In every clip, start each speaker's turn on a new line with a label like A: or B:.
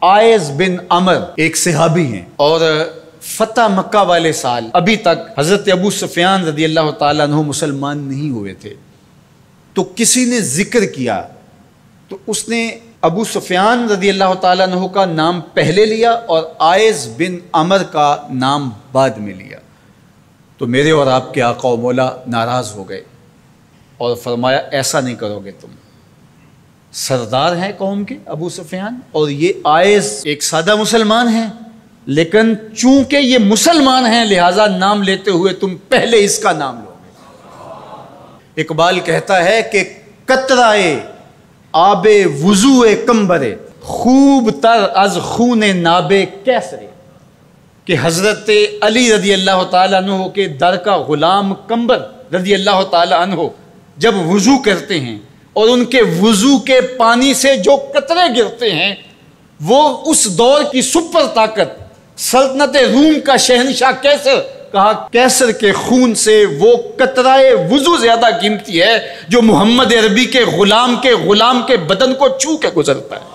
A: Eyes بن عمر ایک صحابی ہیں اور فتح مکہ والے سال ابھی تک حضرت ابو سفیان رضی اللہ تعالیٰ عنہ مسلمان نہیں ہوئے تھے، تو کسی نے ذکر کیا تو اس نے ابو سفیان رضی اللہ تعالیٰ عنہ کا نام پہلے لیا اور آئز بن عمر کا نام بعد میں لیا، تو میرے اور آپ کے آقا و مولا ناراض ہو گئے اور فرمایا ایسا نہیں کرو گے، تم سردار ہیں قوم کے ابو سفیان اور یہ آئز ایک سادہ مسلمان ہیں، لیکن چونکہ یہ مسلمان ہیں لہٰذا نام لیتے ہوئے تم پہلے اس کا نام لو گے۔ اقبال کہتا ہے کہ قطرۂ آب وضو کمبرے خوب تر از خون ناب کیسرے، کہ حضرت علی رضی اللہ تعالیٰ عنہ کے در کا غلام کمبر رضی اللہ تعالیٰ عنہ جب وضو کرتے ہیں اور ان کے وضو کے پانی سے جو قطرے گرتے ہیں وہ اس دور کی سپر طاقت سلطنت روم کا شہنشاہ کیسر، کہا کیسر کے خون سے وہ قطرۂ وضو زیادہ قیمتی ہے جو محمد عربی کے غلام کے بدن کو چھو کے گزرتا ہے۔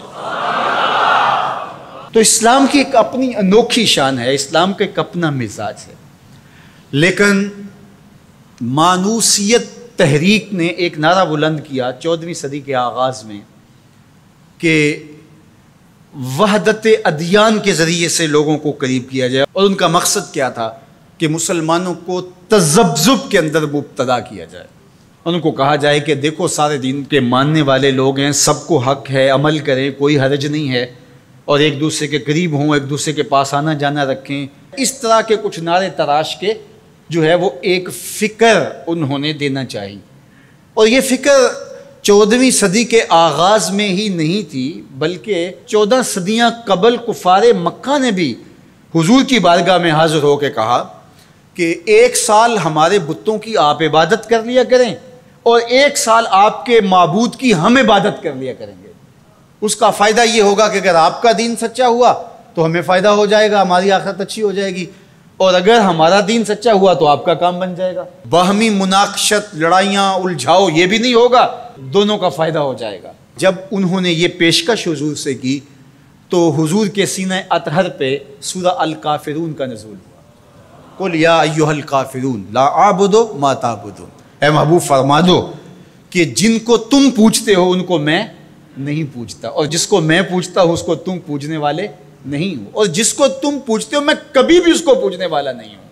A: تو اسلام کی ایک اپنی انوکھی شان ہے، اسلام کا ایک اپنا مزاج ہے، لیکن مانوسیت تحریک نے ایک نعرہ بلند کیا 14ویں صدی کے آغاز میں کہ وحدت ادیان کے ذریعے سے لوگوں کو قریب کیا جائے، اور ان کا مقصد کیا تھا کہ مسلمانوں کو تذبذب کے اندر مبتلا کیا جائے، ان کو کہا جائے کہ دیکھو سارے دین کے ماننے والے لوگ ہیں، سب کو حق ہے، عمل کریں، کوئی حرج نہیں ہے، اور ایک دوسرے کے قریب ہوں، ایک دوسرے کے پاس آنا جانا رکھیں۔ اس طرح کے کچھ نعرے تراش کے جو ہے وہ ایک فکر انہوں نے دینا چاہی، اور یہ فکر 14ویں صدی کے آغاز میں ہی نہیں تھی بلکہ 14 صدیاں قبل کفار مکہ نے بھی حضور کی بارگاہ میں حاضر ہو کے کہا کہ 1 سال ہمارے بتوں کی آپ عبادت کر لیا کریں اور 1 سال آپ کے معبود کی ہم عبادت کر لیا کریں گے، اس کا فائدہ یہ ہوگا کہ اگر آپ کا دین سچا ہوا تو ہمیں فائدہ ہو جائے گا، ہماری آخرت اچھی ہو جائے گی، اور اگر ہمارا دین سچا ہوا تو آپ کا کام بن جائے گا، باہمی مناقشت، لڑائیاں، الجھاؤ یہ بھی نہیں ہوگا، دونوں کا فائدہ ہو جائے گا۔ جب انہوں نے یہ پیشکش حضور سے کی تو حضور کے سینہ اطہر پہ سورہ الکافرون کا نزول ہوا، قل یا ایھا الکافرون لا اعبد ما تعبدون، اے محبوب فرما دو کہ جن کو تم پوجتے ہو ان کو میں نہیں پوجتا، اور جس کو میں پوجتا ہوں اس کو تم پوجنے والے نہیں ہوں، اور جس کو تم پوجتے ہو میں کبھی بھی اس کو پوجنے والا نہیں ہوں۔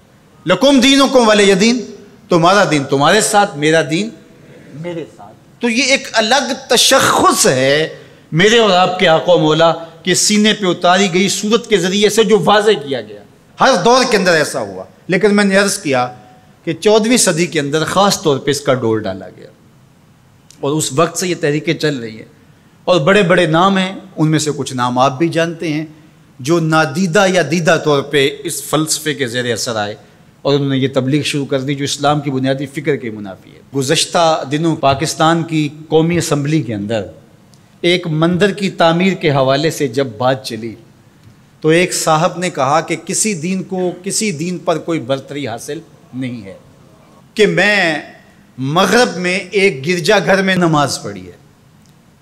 A: لکم دینکم ولی دین، تمہارا دین تمہارے ساتھ، میرا دین میرے ساتھ۔ تو یہ ایک الگ تشخص ہے میرے اور آپ کے آقا و مولا کے سینے پہ اتاری گئی صورت کے ذریعے سے جو واضح کیا گیا، ہر دور کے اندر ایسا ہوا، لیکن میں نے عرض کیا کہ 14ویں صدی کے اندر خاص طور پہ اس کا ڈور ڈالا گیا، اور اس وقت سے یہ تحریکیں چل رہی ہیں، اور بڑے بڑے نام ہیں، ان میں سے کچھ نام آپ بھی جانتے ہیں جو نادیدہ یا دیدہ طور پہ اس فلسفے کے زیر اثر آئے اور انہوں نے یہ تبلیغ شروع کر دی جو اسلام کی بنیادی فکر کے منافی ہے۔ گزشتہ دنوں پاکستان کی قومی اسمبلی کے اندر ایک مندر کی تعمیر کے حوالے سے جب بات چلی تو ایک صاحب نے کہا کہ کسی دین پر کوئی برتری حاصل نہیں ہے، کہ میں مغرب میں ایک گرجا گھر میں نماز پڑھی ہے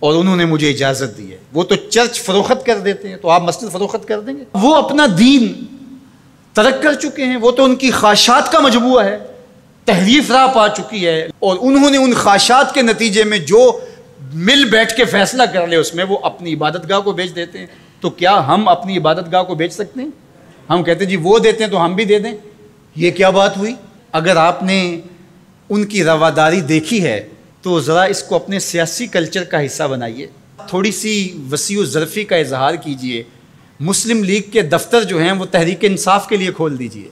A: اور انہوں نے مجھے اجازت دی ہے، وہ تو چرچ فروخت کر دیتے ہیں تو آپ مسجد فروخت کر دیں گے؟ وہ اپنا دین ترک کر چکے ہیں، وہ تو ان کی خواہشات کا مجموعہ ہے، تحریف راہ پا چکی ہے، اور انہوں نے ان خواہشات کے نتیجے میں جو مل بیٹھ کے فیصلہ کر لے اس میں وہ اپنی عبادت گاہ کو بیچ دیتے ہیں۔ تو کیا ہم اپنی عبادت گاہ کو بیچ سکتے ہیں؟ ہم کہتے ہیں جی وہ دیتے ہیں تو ہم بھی دے دیں، یہ کیا بات ہوئی؟ اگر آپ نے ان کی رواداری دیکھی ہے تو ذرا اس کو اپنے سیاسی کلچر کا حصہ بنائیے، تھوڑی سی وسیع و ظرفی کا اظہار کیجئے، مسلم لیگ کے دفتر جو ہیں وہ تحریک انصاف کے لیے کھول دیجئے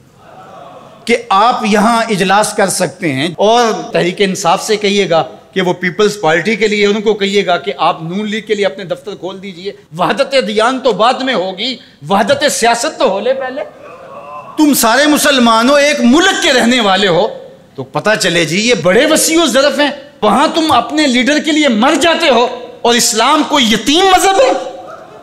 A: کہ آپ یہاں اجلاس کر سکتے ہیں، اور تحریک انصاف سے کہیے گا کہ وہ پیپلز پارٹی کے لیے، ان کو کہیے گا کہ آپ نون لیگ کے لیے اپنے دفتر کھول دیجئے۔ وحدت دیان تو بعد میں ہوگی، وحدت سیاست تو ہو لے پہلے۔ تم سارے مسلمان ہو، ایک ملک کے رہنے والے ہو، تو پتہ چلے جی یہ بڑے وسیع و ظرف ہیں، وہاں تم اپنے لیڈر کے لیے مر جاتے ہو، اور اسلام کوئی یتیم مذہب ہے؟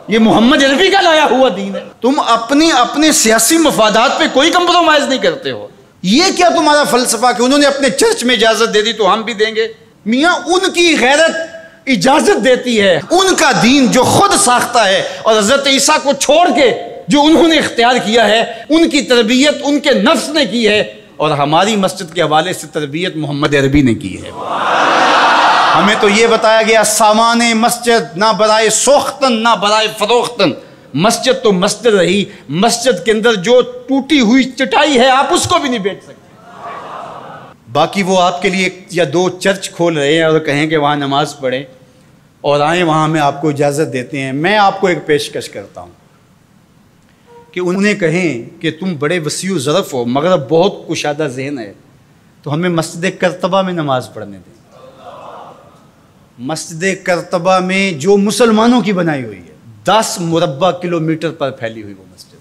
A: یہ محمد عربی کا لایا ہوا دین ہے، تم اپنے سیاسی مفادات پہ کوئی کمپرومائز نہیں کرتے ہو۔ یہ کیا تمہارا فلسفہ کہ انہوں نے اپنے چرچ میں اجازت دے دی تو ہم بھی دیں گے؟ میاں ان کی غیرت اجازت دیتی ہے، ان کا دین جو خود ساختہ ہے، اور حضرت عیسیٰ کو چھوڑ کے جو انہوں نے اختیار کیا ہے، ان کی تربیت ان کے نفس نے کی ہے، اور ہماری مسجد کے حوالے سے تربیت محمد عربی نے کی ہے۔ ہمیں تو یہ بتایا گیا سامان مسجد نہ برائے سوختن نہ برائے فروختن، مسجد تو مسجد رہی، مسجد کے اندر جو ٹوٹی ہوئی چٹائی ہے آپ اس کو بھی نہیں بیچ سکتے۔ باقی وہ آپ کے لیے ایک یا دو چرچ کھول رہے ہیں اور کہیں کہ وہاں نماز پڑھیں اور آئیں، وہاں میں آپ کو اجازت دیتے ہیں۔ میں آپ کو ایک پیشکش کرتا ہوں کہ انہیں کہیں کہ تم بڑے وسیع و ظرف ہو مگر بہت کشادہ ذہن ہے، تو ہمیں مسجد کرتبہ میں نماز پڑھنے دیں۔ مسجد کرتبہ میں جو مسلمانوں کی بنائی ہوئی ہے، 10 مربع کلومیٹر پر پھیلی ہوئی وہ مسجد،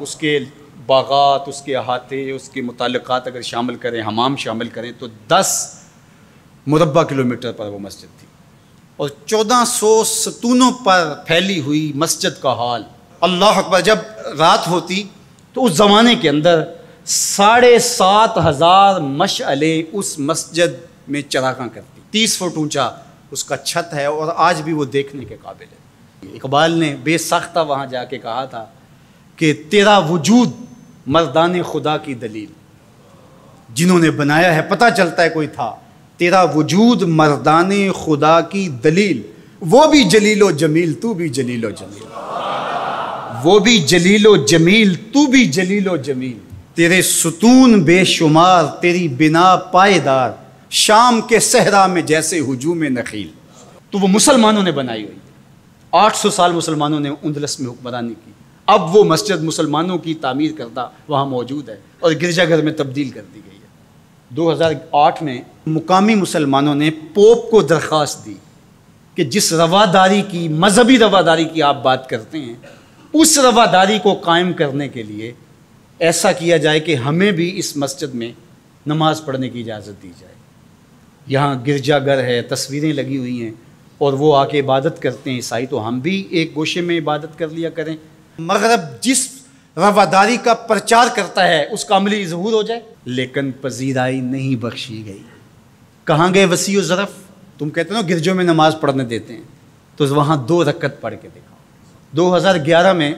A: اس کے باغات، اس کے احاطے، اس کے متعلقات اگر شامل کریں، حمام شامل کریں، تو 10 مربع کلومیٹر پر وہ مسجد تھی، اور 1400 ستونوں پر پھیلی ہوئی مسجد کا حال۔ اللہ اکبر! جب رات ہوتی تو اس زمانے کے اندر 7,500 مشعلیں اس مسجد میں چراغاں کرتی، 30 فٹ اونچا اس کا چھت ہے، اور آج بھی وہ دیکھنے کے قابل ہے۔ اقبال نے بے ساختہ وہاں جا کے کہا تھا کہ تیرا وجود مردان خدا کی دلیل، جنہوں نے بنایا ہے پتہ چلتا ہے کوئی تھا، تیرا وجود مردان خدا کی دلیل، وہ بھی جلیل و جمیل تو بھی جلیل و جمیل، وہ بھی جلیل و جمیل تو بھی جلیل و جمیل، تیرے ستون بے شمار تیری بنا پائیدار، شام کے صحرا میں جیسے ہجوم نخیل۔ تو وہ مسلمانوں نے بنائی ہوئی، 800 سال مسلمانوں نے اندلس میں حکمرانی کی، اب وہ مسجد مسلمانوں کی تعمیر کردہ وہاں موجود ہے اور گرجا گھر میں تبدیل کر دی گئی ہے۔ 2008 میں مقامی مسلمانوں نے پوپ کو درخواست دی کہ جس رواداری کی، مذہبی رواداری کی آپ بات کرتے ہیں، اس رواداری کو قائم کرنے کے لیے ایسا کیا جائے کہ ہمیں بھی اس مسجد میں نماز پڑھنے کی اجازت دی جائے۔ یہاں گرجا گھر ہے، تصویریں لگی ہوئی ہیں، اور وہ آ کے عبادت کرتے ہیں عیسائی، تو ہم بھی ایک گوشے میں عبادت کر لیا کریں۔ مغرب جس رواداری کا پرچار کرتا ہے اس کا عملی ظہور ہو جائے، لیکن پذیرائی نہیں بخشی گئی۔ کہاں گئے وسیع و ظرف؟ تم کہتے ہو گرجوں میں نماز پڑھنے دیتے ہیں، تو وہاں 2 رکعت پڑھ کے دیکھا۔ 2011 میں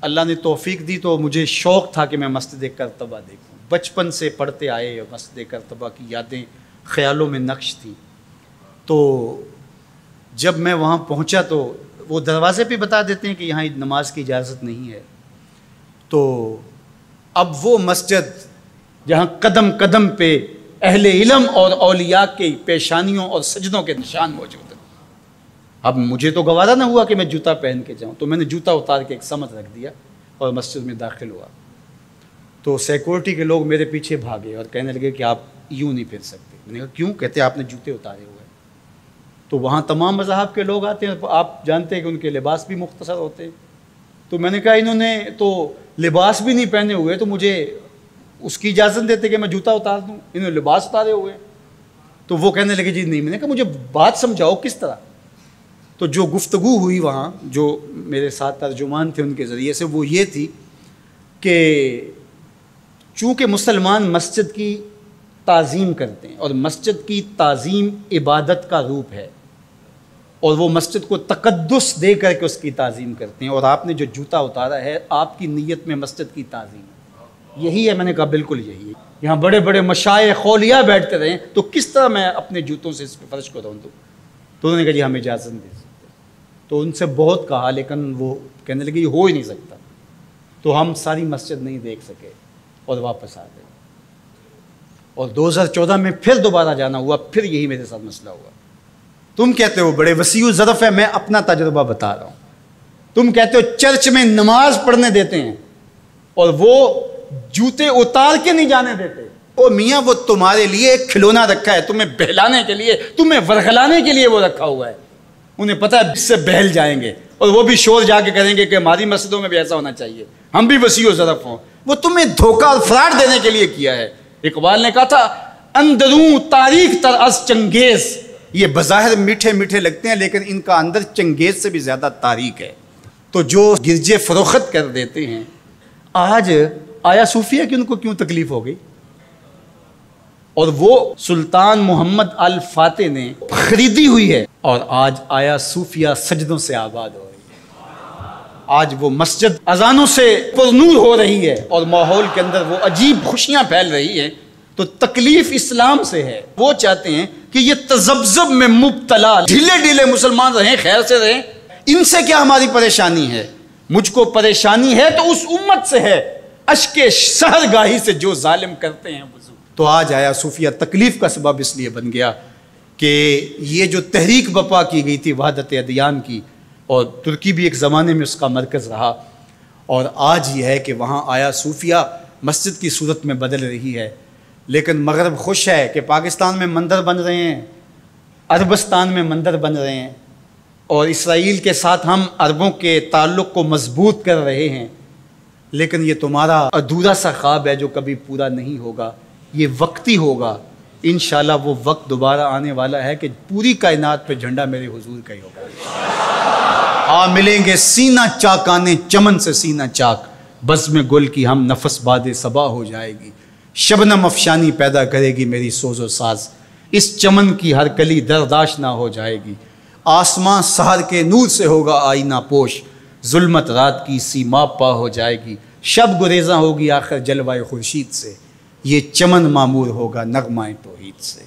A: اللہ نے توفیق دی تو مجھے شوق تھا کہ میں مسجد کرتبہ دیکھوں، بچپن سے پڑھتے آئے، اور مسجد کرتبہ کی یادیں خیالوں میں نقش تھیں۔ تو جب میں وہاں پہنچا تو وہ دروازے پہ بتا دیتے ہیں کہ یہاں نماز کی اجازت نہیں ہے، تو اب وہ مسجد جہاں قدم قدم پہ اہل علم اور اولیاء کی پیشانیوں اور سجدوں کے نشان موجود ہیں، اب مجھے تو گوارا نہ ہوا کہ میں جوتا پہن کے جاؤں، تو میں نے جوتا اتار کے ایک سمت رکھ دیا اور مسجد میں داخل ہوا۔ تو سیکورٹی کے لوگ میرے پیچھے بھاگے اور کہنے لگے کہ آپ یوں نہیں پھر سکتے۔ میں نے کہا کیوں؟ کہتے آپ نے جوتے اتارے ہوئے۔ تو وہاں تمام مذاہب کے لوگ آتے ہیں، آپ جانتے ہیں کہ ان کے لباس بھی مختصر ہوتے ہیں، تو میں نے کہا انہوں نے تو لباس بھی نہیں پہنے ہوئے، تو مجھے اس کی اجازت دیتے کہ میں جوتا اتار دوں؟ انہوں نے لباس اتارے ہوئے۔ تو وہ کہنے لگے جی نہیں۔ میں نے کہا مجھے بات سمجھاؤ کس طرح؟ تو جو گفتگو ہوئی وہاں، جو میرے ساتھ ترجمان تھے ان کے ذریعے سے، وہ یہ تھی کہ چونکہ مسلمان مسجد کی تعظیم کرتے ہیں، اور مسجد کی تعظیم عبادت کا روپ ہے، اور وہ مسجد کو تقدس دے کر کے اس کی تعظیم کرتے ہیں، اور آپ نے جو جوتا اتارا ہے آپ کی نیت میں مسجد کی تعظیم ہے، یہی ہے۔ میں نے کہا بالکل یہی ہے۔ یہاں بڑے بڑے مشائخ اولیاء بیٹھتے رہیں تو کس طرح میں اپنے جوتوں سے اس پہ فرش کو رون دوں؟ تو انہوں نے کہا جی ہم اجازت نہیں دے سکتے۔ تو ان سے بہت کہا، لیکن وہ کہنے لگے یہ ہو ہی نہیں سکتا، تو ہم ساری مسجد نہیں دیکھ سکے اور واپس آ گئے۔ اور 2014 میں پھر دوبارہ جانا ہوا، پھر یہی میرے ساتھ مسئلہ ہوا۔ تم کہتے ہو بڑے وسیع و ظرف ہے، میں اپنا تجربہ بتا رہا ہوں۔ تم کہتے ہو چرچ میں نماز پڑھنے دیتے ہیں اور وہ جوتے اتار کے نہیں جانے دیتے۔ او میاں وہ تمہارے لیے ایک کھلونا رکھا ہے، تمہیں بہلانے کے لیے، تمہیں ورغلانے کے لیے وہ رکھا ہوا ہے۔ انہیں پتہ ہے اس سے بہل جائیں گے، اور وہ بھی شور جا کے کریں گے کہ ہماری مسجدوں میں بھی ایسا ہونا چاہیے، ہم بھی وسیع و ظرف ہوں۔ وہ تمہیں دھوکہ اور فراڈ دینے کے لیے کیا ہے۔ اقبال نے کہا تھا اندروں تاریخ تر از چنگیز، یہ بظاہر میٹھے میٹھے لگتے ہیں لیکن ان کا اندر چنگیز سے بھی زیادہ تاریخ ہے۔ تو جو گرجے فروخت کر دیتے ہیں، آج آیا صوفیہ کہ ان کو کیوں تکلیف ہو گئی؟ اور وہ سلطان محمد الفاتح نے خریدی ہوئی ہے، اور آج آیا صوفیہ سجدوں سے آباد ہو رہی ہے۔ آج وہ مسجد اذانوں سے پرنور ہو رہی ہے اور ماحول کے اندر وہ عجیب خوشیاں پھیل رہی ہیں۔ تو تکلیف اسلام سے ہے، وہ چاہتے ہیں کہ یہ تذبذب میں مبتلا ڈھیلے ڈھیلے مسلمان رہیں، خیر سے رہیں، ان سے کیا ہماری پریشانی ہے؟ مجھ کو پریشانی ہے تو اس امت سے ہے، اشک سحرگاہی سے جو ظالم کرتے ہیں وضو۔ تو آج آیا صوفیہ تکلیف کا سبب اس لیے بن گیا کہ یہ جو تحریک برپا کی گئی تھی وحدت ادیان کی، اور ترکی بھی ایک زمانے میں اس کا مرکز رہا، اور آج یہ ہے کہ وہاں آیا صوفیہ مسجد کی صورت میں بدل رہی ہے۔ لیکن مغرب خوش ہے کہ پاکستان میں مندر بن رہے ہیں، عربستان میں مندر بن رہے ہیں، اور اسرائیل کے ساتھ ہم عربوں کے تعلق کو مضبوط کر رہے ہیں۔ لیکن یہ تمہارا ادھورا سا خواب ہے جو کبھی پورا نہیں ہوگا، یہ وقتی ہوگا۔ انشاءاللہ وہ وقت دوبارہ آنے والا ہے کہ پوری کائنات پہ جھنڈا میرے حضور کا ہی ہوگا۔ ملیں گے سینہ چاکانے چمن سے سینہ چاک، بزم گل کی ہم نفس باد صبا ہو جائے گی، شبنم افشانی پیدا کرے گی میری سوز و ساز، اس چمن کی ہر کلی درداش نہ ہو جائے گی، آسمان سحر کے نور سے ہوگا آئینہ پوش، ظلمت رات کی سیما پا ہو جائے گی، شب گریزاں ہوگی آخر جلوہ خورشید سے، یہ چمن معمور ہوگا نغمہ توحید سے۔